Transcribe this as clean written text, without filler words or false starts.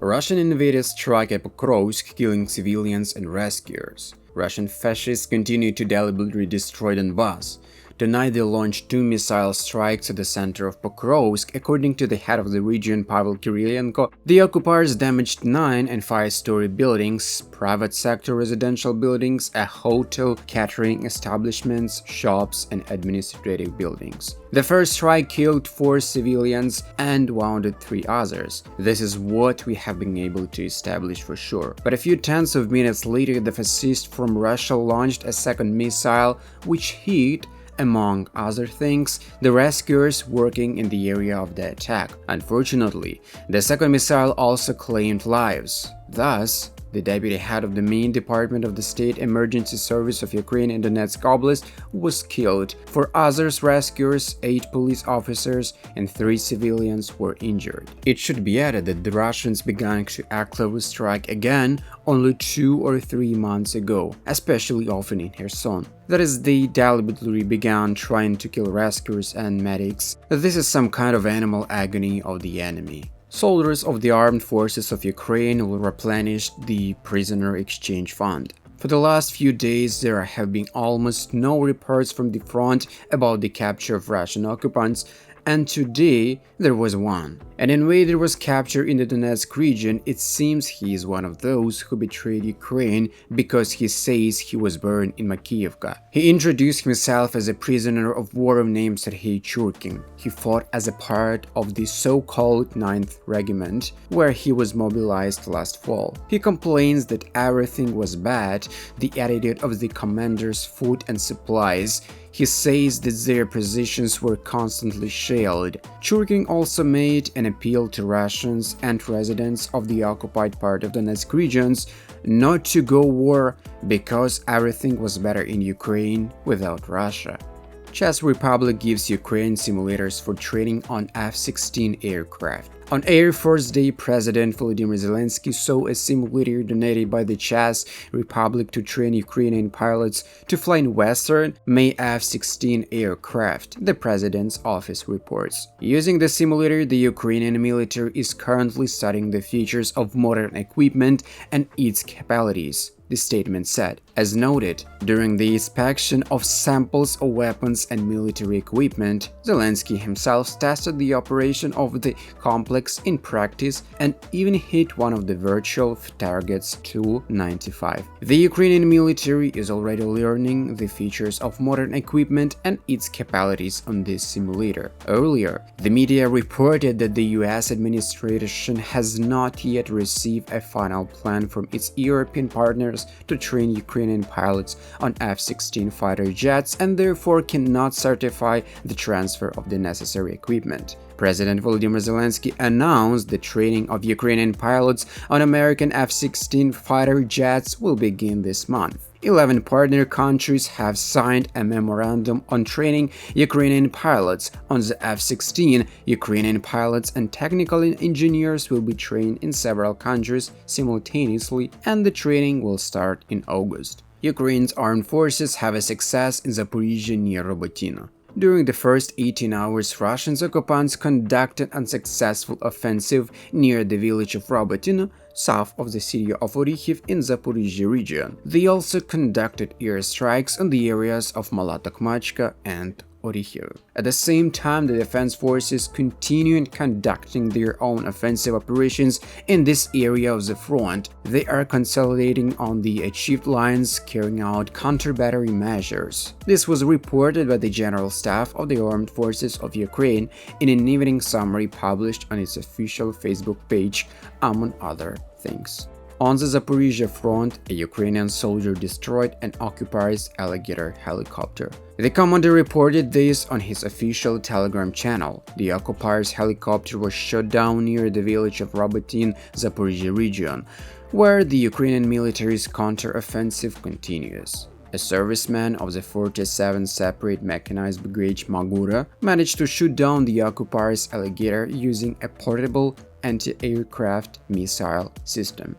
Russian invaders strike at Pokrovsk, killing civilians and rescuers. Russian fascists continue to deliberately destroy Donbass. Tonight they launched 2 missile strikes at the center of Pokrovsk. According to the head of the region, Pavel Kirilenko, the occupiers damaged 9 and 5-story buildings, private sector residential buildings, a hotel, catering establishments, shops, and administrative buildings. The first strike killed 4 civilians and wounded 3 others. This is what we have been able to establish for sure. But a few tens of minutes later, the fascists from Russia launched a second missile, which hit, among other things, the rescuers working in the area of the attack. Unfortunately, the second missile also claimed lives. Thus, the deputy head of the main department of the State Emergency Service of Ukraine in Donetsk Oblast was killed. For others rescuers, 8 police officers and 3 civilians were injured. It should be added that the Russians began to actively strike again only 2 or 3 months ago, especially often in Kherson. That is, they deliberately began trying to kill rescuers and medics. This is some kind of animal agony of the enemy. Soldiers of the armed forces of Ukraine will replenish the prisoner exchange fund. For the last few days, there have been almost no reports from the front about the capture of Russian occupants, and today there was one. An invader was captured in the Donetsk region. It seems he is one of those who betrayed Ukraine because he says he was born in Makiivka. He introduced himself as a prisoner of war named Serhiy Churkin. He fought as a part of the so-called 9th Regiment, where he was mobilized last fall. He complains that everything was bad, the attitude of the commanders, food and supplies. He says that their positions were constantly shelled. Churkin also made an appeal to Russians and residents of the occupied part of Donetsk regions not to go war because everything was better in Ukraine without Russia. Czech Republic gives Ukraine simulators for training on F-16 aircraft. On Air Force Day, President Volodymyr Zelensky saw a simulator donated by the Czech Republic to train Ukrainian pilots to fly in Western May F-16 aircraft, the president's office reports. Using the simulator, the Ukrainian military is currently studying the features of modern equipment and its capabilities, the statement said. As noted, during the inspection of samples of weapons and military equipment, Zelensky himself tested the operation of the complex in practice and even hit one of the virtual targets, Tu-95. The Ukrainian military is already learning the features of modern equipment and its capabilities on this simulator. Earlier, the media reported that the US administration has not yet received a final plan from its European partners to train Ukrainian pilots on F-16 fighter jets and therefore cannot certify the transfer of the necessary equipment. President Volodymyr Zelensky announced the training of Ukrainian pilots on American F-16 fighter jets will begin this month. 11 partner countries have signed a memorandum on training Ukrainian pilots on the F-16. Ukrainian pilots and technical engineers will be trained in several countries simultaneously, and the training will start in August. Ukraine's armed forces have a success in Zaporizhzhia near Robotyne. During the first 18 hours, Russian occupants conducted an unsuccessful offensive near the village of Robotyne, south of the city of Orikhiv in Zaporizhzhia region. They also conducted airstrikes on the areas of Mala Tokmachka and Orikhiv. At the same time, the defense forces continued conducting their own offensive operations in this area of the front. They are consolidating on the achieved lines, carrying out counter-battery measures. This was reported by the General Staff of the Armed Forces of Ukraine in an evening summary published on its official Facebook page, among other things. On the Zaporizhzhia front, a Ukrainian soldier destroyed an occupier's alligator helicopter. The commander reported this on his official Telegram channel. The occupier's helicopter was shot down near the village of Robotyne, Zaporizhzhia region, where the Ukrainian military's counter-offensive continues. A serviceman of the 47th Separate Mechanized Brigade Magura managed to shoot down the occupier's alligator using a portable anti-aircraft missile system.